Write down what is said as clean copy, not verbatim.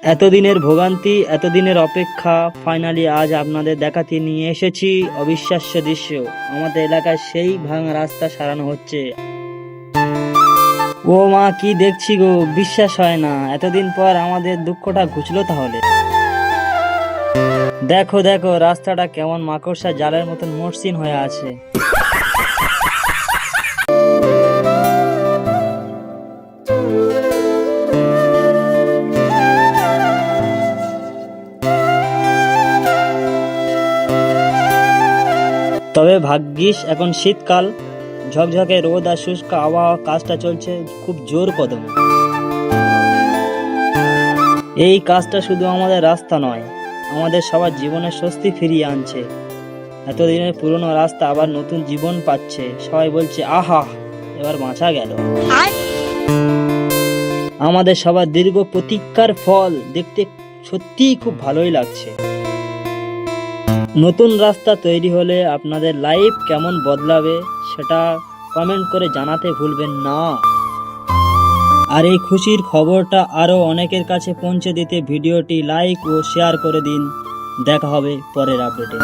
এতদিনের ভোগান্তি, এতদিনের অপেক্ষা, ফাইনালি আজ আপনাদের দেখাতে নিয়ে এসেছি অবিশ্বাস্য দৃশ্য। আমাদের এলাকায় সেই ভাঙা রাস্তা সারানো হচ্ছে। ও মা, কি দেখছি গো, বিশ্বাস হয় না। এতদিন পর আমাদের দুঃখটা ঘুচলো তাহলে। দেখো দেখো রাস্তাটা কেমন মাকড়সা জালের মতন মসৃণ হয়ে আছে। তবে ভাগ্যিস এখন শীতকাল, ঝকঝকে রোদ আর শুষ্ক আবহাওয়া, কাজটা চলছে খুব জোর কদমে। এই কাজটা শুধু আমাদের রাস্তা নয়, আমাদের সবার জীবনে স্বস্তি ফিরিয়ে আনছে। এতদিনের পুরনো রাস্তা আবার নতুন জীবন পাচ্ছে। সবাই বলছে আহা, এবার বাঁচা গেল। আমাদের সবার দীর্ঘ প্রতীক্ষার ফল দেখতে সত্যিই খুব ভালোই লাগছে। নতুন রাস্তা তৈরি হলে আপনাদের লাইফ কেমন বদলাবে সেটা কমেন্ট করে জানাতে ভুলবেন না। আর এই খুশির খবরটা আরও অনেকের কাছে পৌঁছে দিতে ভিডিওটি লাইক ও শেয়ার করে দিন। দেখা হবে পরের আপডেটে।